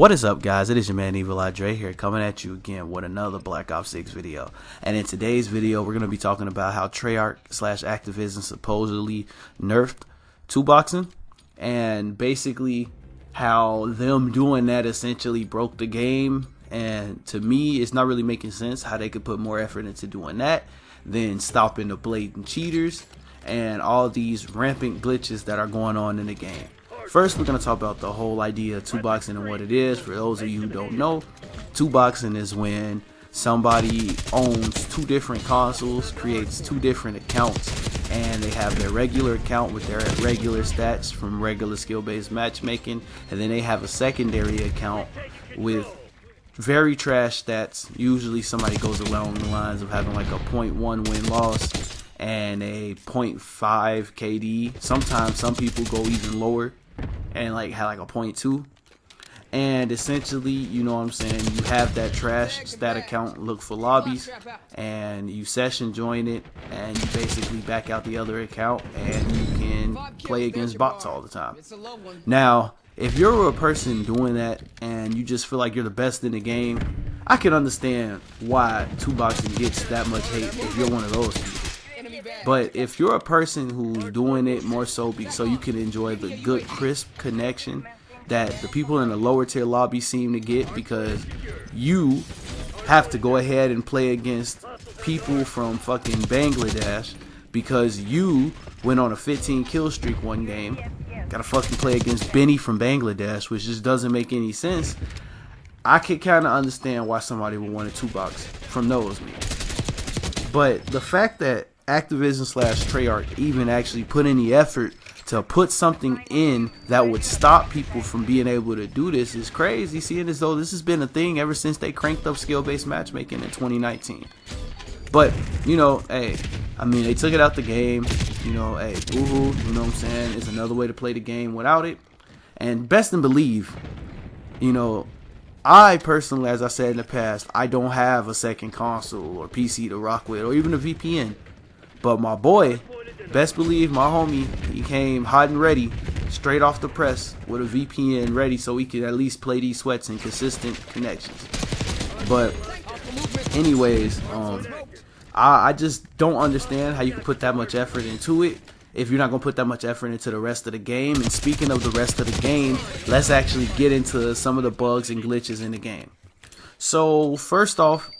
What is up, guys? It is your man Evil Eye Dre here, coming at you again with another Black Ops 6 video. And in today's video, we're going to be talking about how Treyarch / Activision supposedly nerfed two boxing, and basically how them doing that essentially broke the game. And to me, it's not really making sense how they could put more effort into doing that than stopping the blatant cheaters and all these rampant glitches that are going on in the game. First, we're going to talk about the whole idea of two boxing and what it is. For those of you who don't know, two boxing is when somebody owns two different consoles, creates two different accounts, and they have their regular account with their regular stats from regular skill-based matchmaking, and then they have a secondary account with very trash stats. Usually somebody goes along the lines of having like a 0.1 win-loss and a 0.5 KD. Sometimes some people go even lower and like have like a 0.2, and essentially, you know what I'm saying, you have that trash stat account, look for lobbies, and you session join it, and you basically back out the other account, and you can play against bots all the time. Now, if you're a person doing that and you just feel like you're the best in the game, I can understand why two boxing gets that much hate if you're one of those people. But if you're a person who's doing it more so so you can enjoy the good crisp connection that the people in the lower tier lobby seem to get, because you have to go ahead and play against people from fucking Bangladesh because you went on a 15 kill streak one game, gotta fucking play against Benny from Bangladesh, which just doesn't make any sense. I could kind of understand why somebody would want a two box from those men. But the fact that Activision / Treyarch even actually put in the effort to put something in that would stop people from being able to do this is crazy, seeing as though this has been a thing ever since they cranked up skill-based matchmaking in 2019. But, you know, hey, I mean, they took it out the game, you know, hey, boo-hoo, you know what I'm saying, it's another way to play the game without it. And best and believe, you know, I personally, as I said in the past, I don't have a second console or PC to rock with, or even a VPN. But my boy, best believe my homie, he came hot and ready, straight off the press with a VPN ready so he could at least play these sweats in consistent connections. But anyways, I just don't understand how you can put that much effort into it if you're not going to put that much effort into the rest of the game. And speaking of the rest of the game, let's actually get into some of the bugs and glitches in the game. So first off,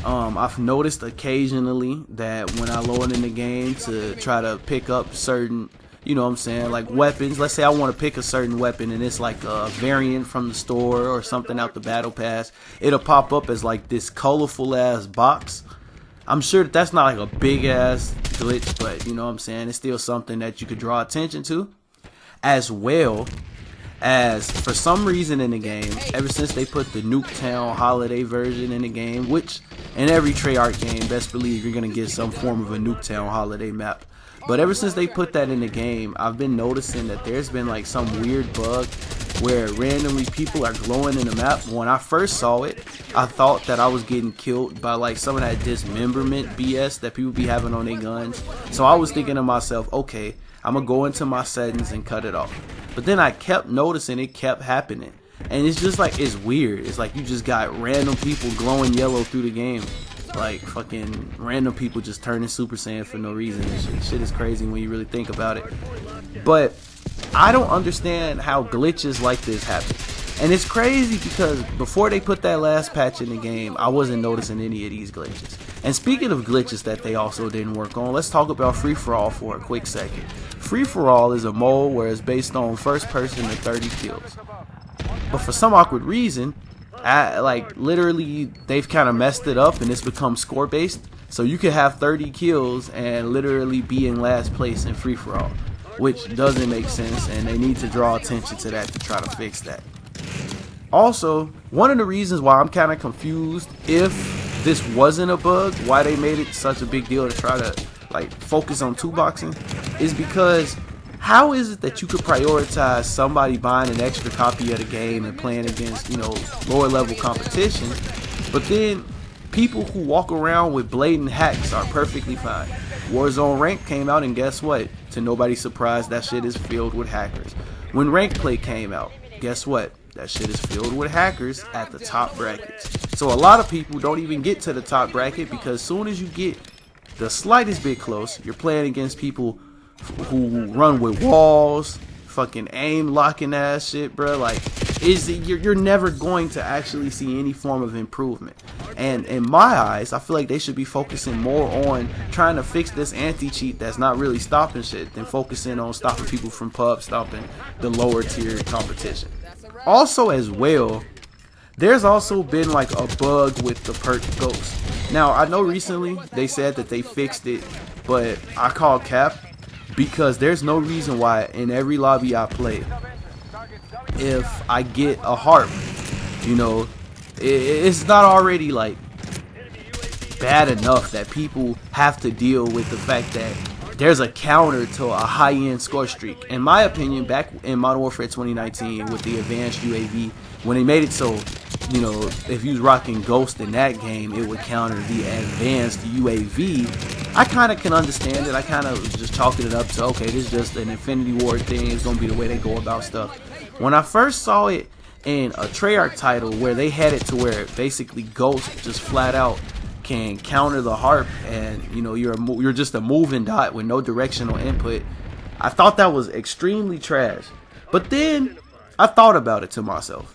I've noticed occasionally that when I load in the game to try to pick up certain, you know what I'm saying, like weapons, let's say I want to pick a certain weapon and it's like a variant from the store or something out the battle pass, it'll pop up as like this colorful ass box. I'm sure that that's not like a big ass glitch, but you know what I'm saying, it's still something that you could draw attention to. As well as, for some reason in the game, ever since they put the Nuketown holiday version in the game, which in every Treyarch game, best believe you're going to get some form of a Nuketown holiday map. But ever since they put that in the game, I've been noticing that there's been like some weird bug where randomly people are glowing in the map. When I first saw it, I thought that I was getting killed by like some of that dismemberment BS that people be having on their guns. So I was thinking to myself, okay, I'm going to go into my settings and cut it off. But then I kept noticing it kept happening. And it's just like, it's weird. It's like you just got random people glowing yellow through the game. Like fucking random people just turning Super Saiyan for no reason. Shit is crazy when you really think about it. But I don't understand how glitches like this happen. And it's crazy because before they put that last patch in the game, I wasn't noticing any of these glitches. And speaking of glitches that they also didn't work on, let's talk about free-for-all for a quick second. Free-for-all is a mode where it's based on first person to 30 kills. But for some awkward reason, like literally they've kind of messed it up and it's become score based. So you could have 30 kills and literally be in last place in free-for-all, which doesn't make sense, and they need to draw attention to that to try to fix that. Also, one of the reasons why I'm kind of confused if this wasn't a bug, why they made it such a big deal to try to like focus on two boxing, is because how is it that you could prioritize somebody buying an extra copy of the game and playing against, you know, lower level competition, but then people who walk around with blatant hacks are perfectly fine? Warzone Rank came out, and guess what? To nobody's surprise, that shit is filled with hackers. When Rank Play came out, guess what? that shit is filled with hackers at the top brackets. So a lot of people don't even get to the top bracket because as soon as you get the slightest bit close, you're playing against people who run with walls, fucking aim locking ass shit, bro. Like, you're never going to actually see any form of improvement. And in my eyes, I feel like they should be focusing more on trying to fix this anti-cheat that's not really stopping shit than focusing on stopping people from pub, stopping the lower tier competition. Also as well, there's also been like a bug with the Perk Ghost. Now, I know recently they said that they fixed it, but I call cap because there's no reason why in every lobby I play, if I get a harp, you know, it's not already like bad enough that people have to deal with the fact that there's a counter to a high-end score streak. In my opinion, back in Modern Warfare 2019 with the advanced UAV, when they made it so, you know, if you was rocking Ghost in that game, it would counter the advanced UAV. I kind of can understand it. I kind of was just chalking it up to, okay, this is just an Infinity War thing. It's going to be the way they go about stuff. When I first saw it in a Treyarch title where they had it to where basically Ghost just flat out can counter the harp, and you know you're just a moving dot with no directional input, I thought that was extremely trash. But then I thought about it to myself.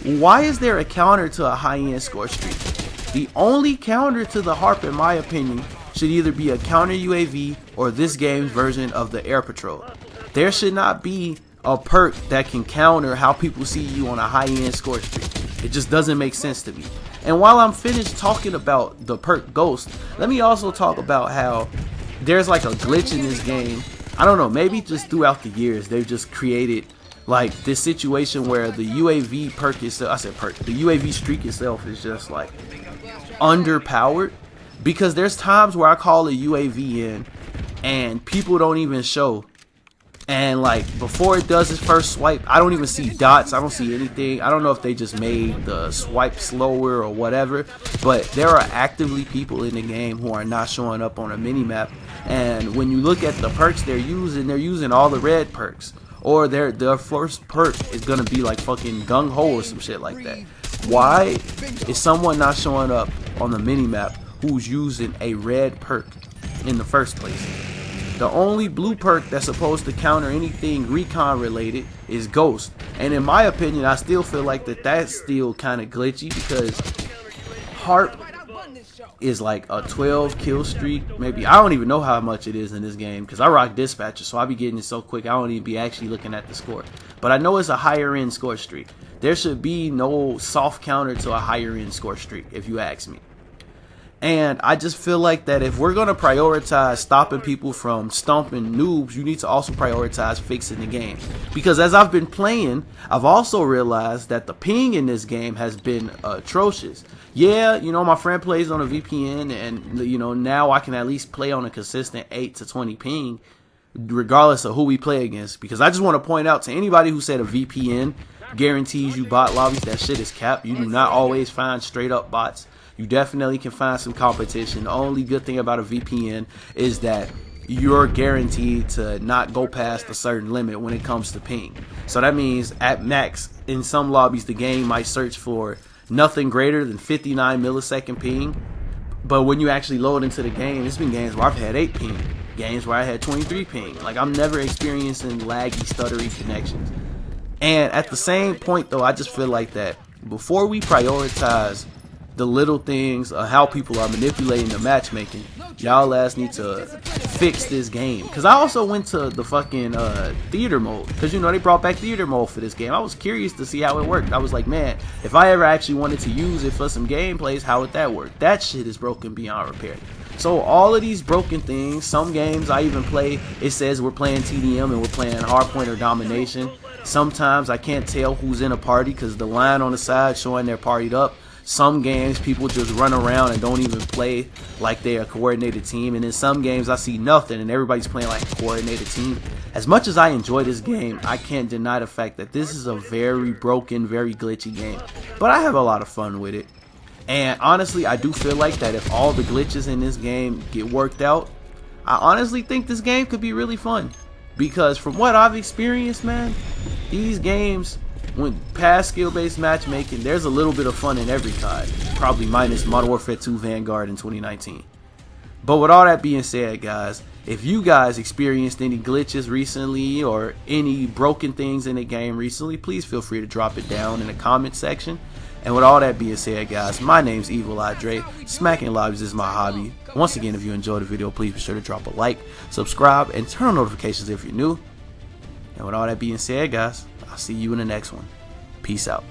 Why is there a counter to a high-end score streak? The only counter to the harp, in my opinion, should either be a counter UAV or this game's version of the air patrol. There should not be a perk that can counter how people see you on a high-end score streak. It just doesn't make sense to me. And while I'm finished talking about the Perk Ghost, let me also talk about how there's like a glitch in this game. I don't know, maybe just throughout the years they've just created like this situation where the UAV perk itself, I said perk, the UAV streak itself is just like underpowered, because there's times where I call a UAV in and people don't even show. And like before it does its first swipe, I don't even see dots. I don't see anything. I don't know if they just made the swipe slower or whatever, but there are actively people in the game who are not showing up on a mini map. And when you look at the perks they're using all the red perks, or their first perk is gonna be like fucking gung ho or some shit like that. Why is someone not showing up on the mini map who's using a red perk in the first place? The only blue perk that's supposed to counter anything recon related is Ghost. And in my opinion, I still feel like that's still kind of glitchy, because Harp is like a 12 kill streak. Maybe, I don't even know how much it is in this game because I rock Dispatcher, so I be getting it so quick I don't even be actually looking at the score. But I know it's a higher end score streak. There should be no soft counter to a higher end score streak, if you ask me. And I just feel like that if we're going to prioritize stopping people from stomping noobs, you need to also prioritize fixing the game. Because as I've been playing, I've also realized that the ping in this game has been atrocious. Yeah, you know, my friend plays on a VPN, and you know, now I can at least play on a consistent 8 to 20 ping, regardless of who we play against. Because I just want to point out to anybody who said a VPN guarantees you bot lobbies, that shit is cap. You do not always find straight up bots. You definitely can find some competition. The only good thing about a VPN is that you're guaranteed to not go past a certain limit when it comes to ping. So that means at max, in some lobbies, the game might search for nothing greater than 59 millisecond ping. But when you actually load into the game, it's been games where I've had 8 ping, games where I had 23 ping. Like, I'm never experiencing laggy, stuttery connections. And at the same point, though, I just feel like that before we prioritize the little things of how people are manipulating the matchmaking, y'all ass need to fix this game. Because I also went to the fucking theater mode, because you know they brought back theater mode for this game. I was curious to see how it worked. I was like, man, if I ever actually wanted to use it for some gameplays, how would that work? That shit is broken beyond repair. So all of these broken things, some games I even play, it says we're playing TDM and we're playing hardpoint or domination. Sometimes I can't tell who's in a party because the line on the side showing they're partied up. Some games people just run around and don't even play like they're a coordinated team, and in some games I see nothing and everybody's playing like a coordinated team. As much as I enjoy this game, I can't deny the fact that this is a very broken, very glitchy game, but I have a lot of fun with it. And honestly, I do feel like that if all the glitches in this game get worked out, I honestly think this game could be really fun. Because from what I've experienced, man, these games, when past skill-based matchmaking, there's a little bit of fun in every COD, probably minus Modern Warfare 2 Vanguard in 2019. But with all that being said, guys, if you guys experienced any glitches recently or any broken things in the game recently, please feel free to drop it down in the comment section. And with all that being said, guys, my name's Evil Dre. Smacking lobbies is my hobby. Once again, if you enjoyed the video, please be sure to drop a like, subscribe, and turn on notifications if you're new. And with all that being said, guys, I'll see you in the next one. Peace out.